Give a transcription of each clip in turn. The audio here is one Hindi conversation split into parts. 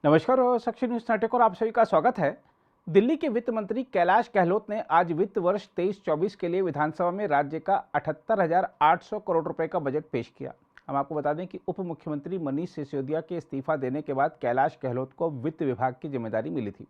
नमस्कार और सक्शन न्यूज नाटक और आप सभी का स्वागत है। दिल्ली के वित्त मंत्री कैलाश गहलोत ने आज वित्त वर्ष 23-24 के लिए विधानसभा में राज्य का 78,800 करोड़ रुपए का बजट पेश किया। हम आपको बता दें कि उप मुख्यमंत्री मनीष सिसोदिया के इस्तीफा देने के बाद कैलाश गहलोत को वित्त विभाग की जिम्मेदारी मिली थी।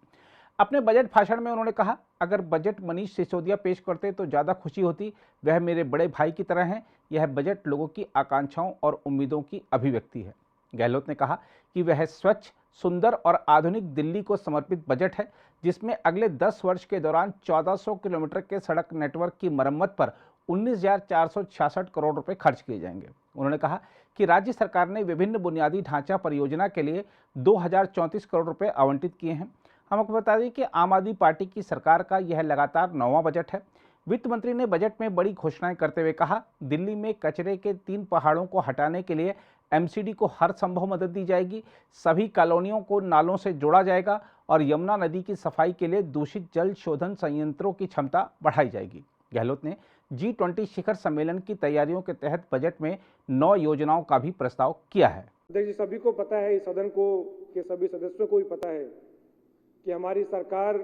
अपने बजट भाषण में उन्होंने कहा, अगर बजट मनीष सिसोदिया पेश करते तो ज़्यादा खुशी होती। वह मेरे बड़े भाई की तरह हैं। यह बजट लोगों की आकांक्षाओं और उम्मीदों की अभिव्यक्ति है। गहलोत ने कहा कि वह स्वच्छ, सुंदर और आधुनिक दिल्ली को समर्पित बजट है, जिसमें अगले 10 वर्ष के दौरान 1400 किलोमीटर के सड़क नेटवर्क की मरम्मत पर 19,466 करोड़ रुपए खर्च किए जाएंगे। उन्होंने कहा कि राज्य सरकार ने विभिन्न बुनियादी ढांचा परियोजना के लिए 2,034 करोड़ रुपए आवंटित किए हैं। हम आपको बता दें कि आम आदमी पार्टी की सरकार का यह लगातार 9वां बजट है। वित्त मंत्री ने बजट में बड़ी घोषणाएं करते हुए कहा, दिल्ली में कचरे के 3 पहाड़ों को हटाने के लिए एमसीडी को हर संभव मदद दी जाएगी, सभी कॉलोनियों को नालों से जोड़ा जाएगा और यमुना नदी की सफाई के लिए दूषित जल शोधन संयंत्रों की क्षमता बढ़ाई जाएगी। गहलोत ने G20 शिखर सम्मेलन की तैयारियों के तहत बजट में 9 योजनाओं का भी प्रस्ताव किया है। देखिए, सभी को पता है, इस सदन को के सभी सदस्यों को भी पता है कि हमारी सरकार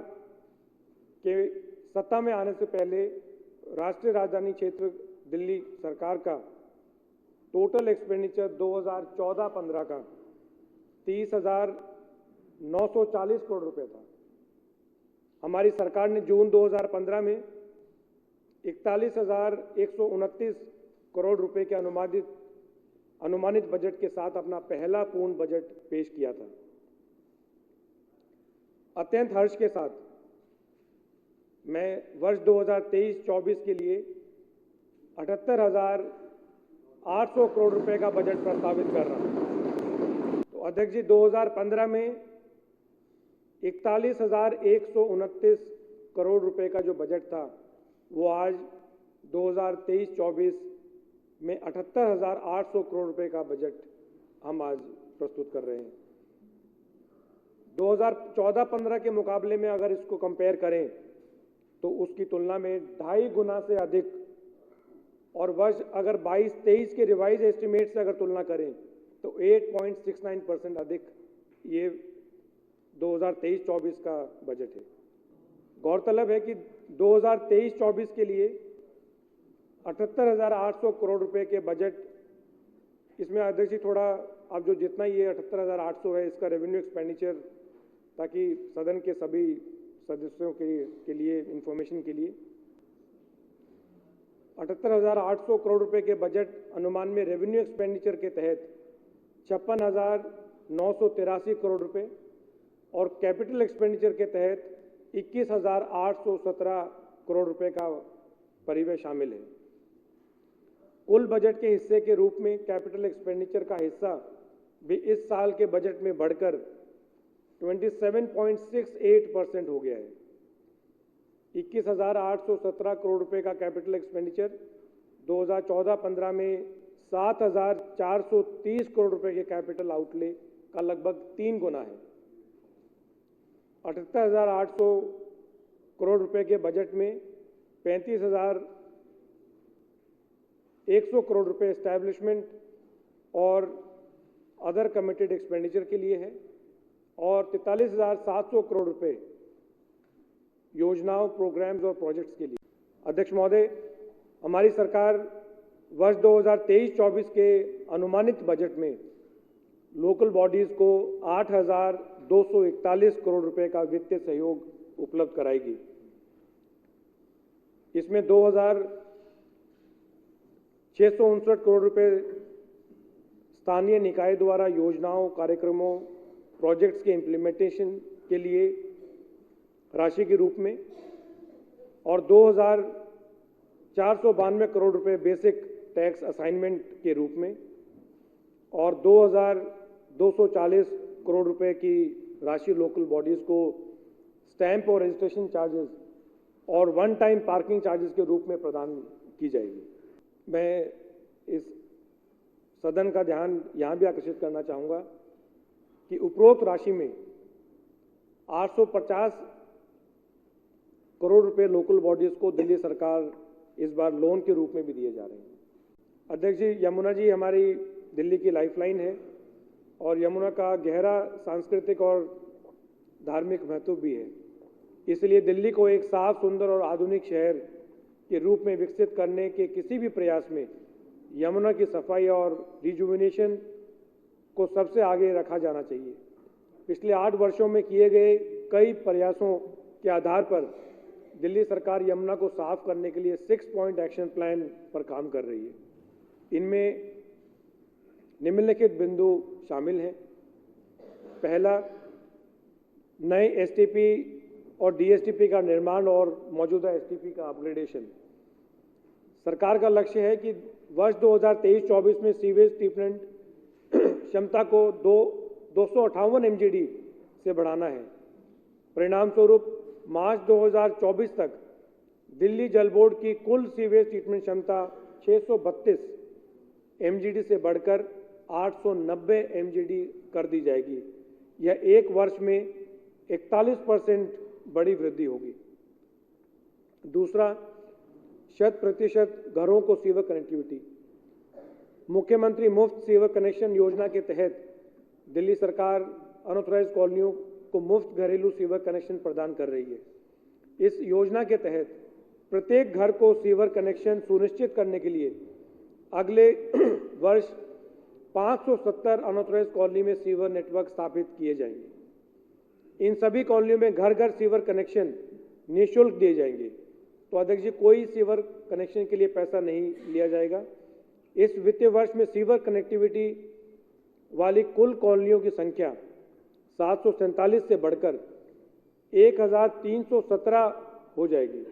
के सत्ता में आने से पहले राष्ट्रीय राजधानी क्षेत्र दिल्ली सरकार का टोटल एक्सपेंडिचर 2014-15 का 30,940 करोड़ रुपए था। हमारी सरकार ने जून 2015 में 41,129 करोड़ रुपए के अनुमानित बजट के साथ अपना पहला पूर्ण बजट पेश किया था। अत्यंत हर्ष के साथ मैं वर्ष 2023-24 के लिए 78,800 करोड़ रुपए का बजट प्रस्तावित कर रहा हूं। तो अध्यक्ष जी, 2015 में 41,129 करोड़ रुपए का जो बजट था, वो आज 2023-24 में 78,800 करोड़ रुपए का बजट हम आज प्रस्तुत कर रहे हैं। 2014-15 के मुकाबले में अगर इसको कंपेयर करें तो उसकी तुलना में 2.5 गुना से अधिक, और वर्ष अगर 22-23 के रिवाइज एस्टिमेट से अगर तुलना करें तो 8.69% अधिक ये 2023-24 का बजट है। गौरतलब है कि 2023-24 के लिए 78,800 करोड़ रुपए के बजट, इसमें अध्यक्ष जी थोड़ा अब जो जितना ये 78,800 है इसका रेवेन्यू एक्सपेंडिचर, ताकि सदन के सभी सदस्यों के लिए इंफॉर्मेशन के लिए 78,800 करोड़ रुपए के बजट अनुमान में रेवेन्यू एक्सपेंडिचर के तहत 56,983 करोड़ रुपए और कैपिटल एक्सपेंडिचर के तहत 21,817 करोड़ रुपए का परिव्यय शामिल है। कुल बजट के हिस्से के रूप में कैपिटल एक्सपेंडिचर का हिस्सा भी इस साल के बजट में बढ़कर 27.68% हो गया है। 21,817 करोड़ रुपए का कैपिटल एक्सपेंडिचर 2014-15 में 7,430 करोड़ रुपए के कैपिटल आउटले का लगभग 3 गुना है। 78,800 करोड़ रुपए के बजट में 35,100 करोड़ रुपए एस्टैब्लिशमेंट और अदर कमिटेड एक्सपेंडिचर के लिए है और 43,700 करोड़ रुपए योजनाओं, प्रोग्राम्स और प्रोजेक्ट्स के लिए। अध्यक्ष महोदय, हमारी सरकार वर्ष 2023-24 के अनुमानित बजट में लोकल बॉडीज को 8,241 करोड़ रुपए का वित्तीय सहयोग उपलब्ध कराएगी। इसमें 2,659 करोड़ रुपए स्थानीय निकाय द्वारा योजनाओं, कार्यक्रमों, प्रोजेक्ट्स के इम्प्लीमेंटेशन के लिए राशि के रूप में और 2,492 करोड़ रुपए बेसिक टैक्स असाइनमेंट के रूप में और 2,240 करोड़ रुपए की राशि लोकल बॉडीज को स्टैंप और रजिस्ट्रेशन चार्जेस और वन टाइम पार्किंग चार्जेस के रूप में प्रदान की जाएगी। मैं इस सदन का ध्यान यहाँ भी आकर्षित करना चाहूँगा कि उपरोक्त राशि में 850 करोड़ रुपए लोकल बॉडीज को दिल्ली सरकार इस बार लोन के रूप में भी दिए जा रहे हैं। अध्यक्ष जी, यमुना जी हमारी दिल्ली की लाइफलाइन है और यमुना का गहरा सांस्कृतिक और धार्मिक महत्व भी है। इसलिए दिल्ली को एक साफ, सुंदर और आधुनिक शहर के रूप में विकसित करने के किसी भी प्रयास में यमुना की सफाई और रिजुविनेशन को सबसे आगे रखा जाना चाहिए। पिछले 8 वर्षों में किए गए कई प्रयासों के आधार पर दिल्ली सरकार यमुना को साफ करने के लिए 6 पॉइंट एक्शन प्लान पर काम कर रही है। इनमें निम्नलिखित बिंदु शामिल हैं। पहला, नए एसटीपी और डीएसटीपी का निर्माण और मौजूदा एसटीपी का अपग्रेडेशन। सरकार का लक्ष्य है कि वर्ष 2023-24 में सीवेज ट्रीटमेंट क्षमता को 258 MGD से बढ़ाना है। परिणाम स्वरूप मार्च 2024 तक दिल्ली जल बोर्ड की कुल सीवेज ट्रीटमेंट क्षमता 632 MGD से बढ़कर 890 MGD कर दी जाएगी। यह एक वर्ष में 41% बड़ी वृद्धि होगी। दूसरा, 100% घरों को सीवर कनेक्टिविटी। मुख्यमंत्री मुफ्त सीवर कनेक्शन योजना के तहत दिल्ली सरकार अनऑथराइज्ड कॉलोनियों को मुफ्त घरेलू सीवर कनेक्शन प्रदान कर रही है। इस योजना के तहत प्रत्येक घर को सीवर कनेक्शन सुनिश्चित करने के लिए अगले वर्ष 570 अनऑथराइज्ड कॉलोनी में सीवर नेटवर्क स्थापित किए जाएंगे। इन सभी कॉलोनियों में घर घर सीवर कनेक्शन निःशुल्क दिए जाएंगे। तो अध्यक्ष जी, कोई सीवर कनेक्शन के लिए पैसा नहीं लिया जाएगा। इस वित्तीय वर्ष में सीवर कनेक्टिविटी वाली कुल कॉलोनियों की संख्या 747 से बढ़कर 1317 हो जाएगी।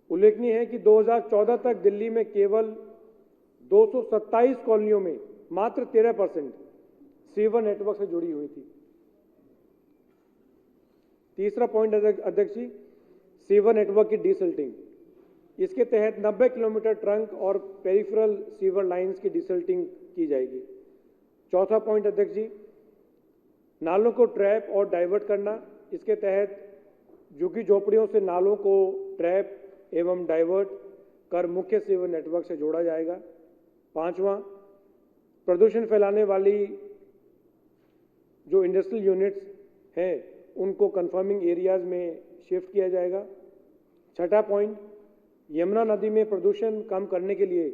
उल्लेखनीय है कि 2014 तक दिल्ली में केवल 227 कॉलोनियों में मात्र 13% सीवर नेटवर्क से जुड़ी हुई थी। तीसरा पॉइंट अध्यक्ष जी, सीवर नेटवर्क की डिसल्टिंग। इसके तहत 90 किलोमीटर ट्रंक और पेरिफेरल सीवर लाइंस की डिसल्टिंग की जाएगी। चौथा पॉइंट अध्यक्ष जी, नालों को ट्रैप और डाइवर्ट करना। इसके तहत झुग्गी झोपड़ियों से नालों को ट्रैप एवं डाइवर्ट कर मुख्य सीवर नेटवर्क से जोड़ा जाएगा। पांचवा, प्रदूषण फैलाने वाली जो इंडस्ट्रियल यूनिट्स हैं उनको कंफर्मिंग एरियाज में शिफ्ट किया जाएगा। छठा पॉइंट, यमुना नदी में प्रदूषण कम करने के लिए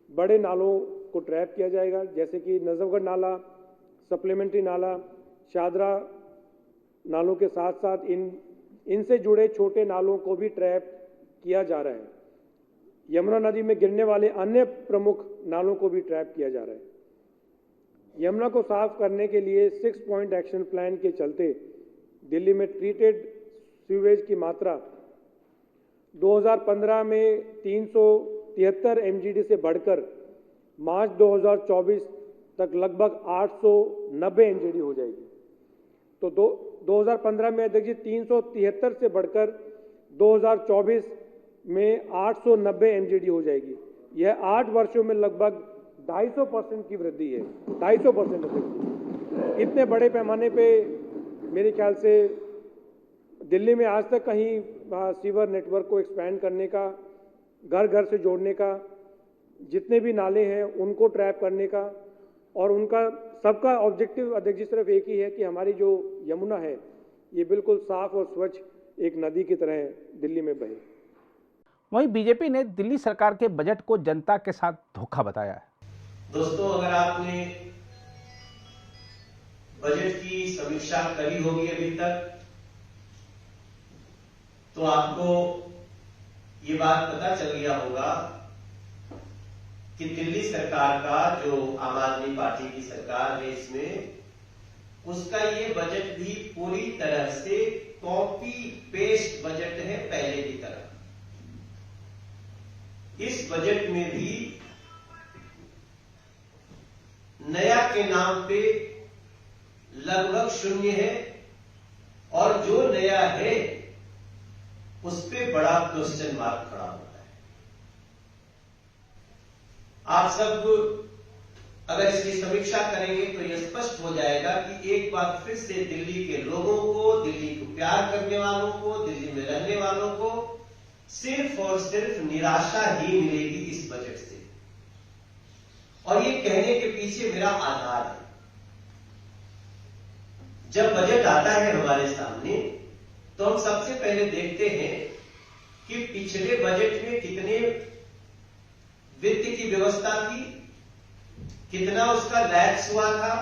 बड़े नालों को ट्रैप किया जाएगा, जैसे कि नजफगढ़ नाला, सप्लीमेंट्री नाला, शादरा नालों के साथ साथ इनसे जुड़े छोटे नालों को भी ट्रैप किया जा रहा है। यमुना नदी में गिरने वाले अन्य प्रमुख नालों को भी ट्रैप किया जा रहा है। यमुना को साफ करने के लिए 6 पॉइंट एक्शन प्लान के चलते दिल्ली में ट्रीटेड सीवेज की मात्रा 2015 में 373 MGD से बढ़कर मार्च 2024 तक लगभग 890 MGD हो जाएगी। तो 2015 में अध्यक्ष जी 373 से बढ़कर 2024 में 890 MGD हो जाएगी। यह 8 वर्षों में लगभग 250% की वृद्धि है। 250% अध्यक्ष जी। इतने बड़े पैमाने पे मेरे ख्याल से दिल्ली में आज तक कहीं सीवर नेटवर्क को एक्सपैंड करने का, घर घर से जोड़ने का, जितने भी नाले हैं उनको ट्रैप करने का, और उनका सबका ऑब्जेक्टिव अध्यक्ष जी सिर्फ एक ही है कि हमारी जो यमुना है ये बिल्कुल साफ और स्वच्छ एक नदी की तरह दिल्ली में बहे। वहीं बीजेपी ने दिल्ली सरकार के बजट को जनता के साथ धोखा बताया है। दोस्तों, अगर आपने बजट की समीक्षा करी होगी अभी तक, तो आपको ये बात पता चल गया होगा कि दिल्ली सरकार का जो आम आदमी पार्टी की सरकार है इसमें, उसका ये बजट भी पूरी तरह से कॉपी पेस्ट बजट है पहले की तरह। इस बजट में भी नया के नाम पे लगभग शून्य है, और जो नया है उस पे बड़ा क्वेश्चन मार्क खड़ा होता है। आप सब अगर इसकी समीक्षा करेंगे तो यह स्पष्ट हो जाएगा कि एक बार फिर से दिल्ली के लोगों को, दिल्ली को प्यार करने वालों को, दिल्ली में रहने वालों को सिर्फ और सिर्फ निराशा ही मिलेगी इस बजट से। और ये कहने के पीछे मेरा आधार है। जब बजट आता है हमारे सामने तो हम सबसे पहले देखते हैं कि पिछले बजट में कितने वित्त की व्यवस्था थी, कितना उसका लैप्स हुआ था,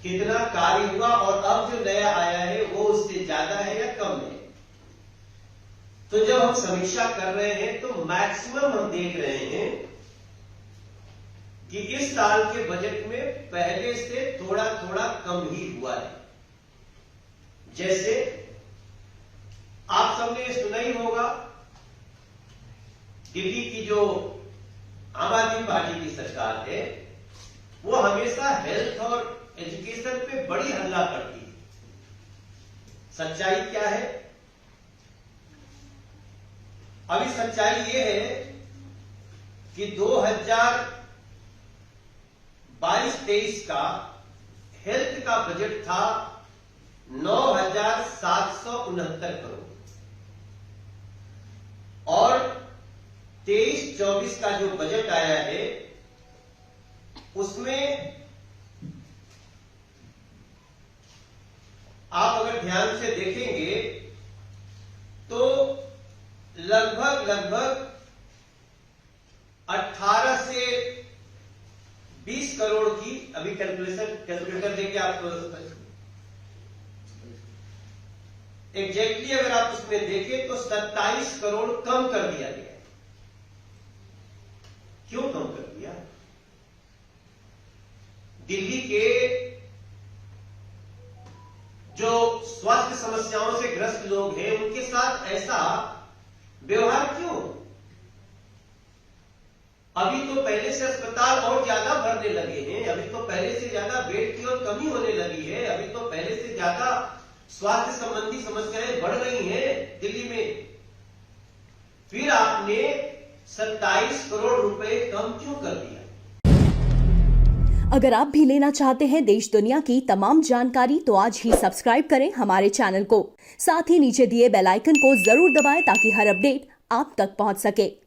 कितना कार्य हुआ और अब जो नया आया है वो उससे ज्यादा है या कम है। तो जब हम समीक्षा कर रहे हैं तो मैक्सिमम हम देख रहे हैं कि इस साल के बजट में पहले से थोड़ा थोड़ा कम ही हुआ है। जैसे आप सबने सुना ही होगा, दिल्ली की जो आम आदमी पार्टी की सरकार है वो हमेशा हेल्थ और एजुकेशन पे बड़ी हल्ला करती है। सच्चाई क्या है? अभी सच्चाई ये है कि 2022-23 का हेल्थ का बजट था 9,769 करोड़ और 23-24 का जो बजट आया है उसमें आप अगर ध्यान से देखेंगे तो लगभग 18 से 20 करोड़ की, अभी कैलकुलेटर लेके आप एग्जैक्टली अगर आप उसमें देखें तो 27 करोड़ कम कर दिया गया। क्यों कम कर दिया? दिल्ली के जो स्वास्थ्य समस्याओं से ग्रस्त लोग हैं उनके साथ ऐसा व्यवहार क्यों? अभी तो पहले से अस्पताल और ज्यादा भरने लगे हैं, अभी तो पहले से ज्यादा बेड की और कमी होने लगी है, अभी तो पहले से ज्यादा स्वास्थ्य संबंधी समस्याएं बढ़ रही हैं दिल्ली में। फिर आपने 27 करोड़ रुपए कम क्यों कर दिया? अगर आप भी लेना चाहते हैं देश दुनिया की तमाम जानकारी तो आज ही सब्सक्राइब करें हमारे चैनल को। साथ ही नीचे दिए बेल आइकन को जरूर दबाएं ताकि हर अपडेट आप तक पहुंच सके।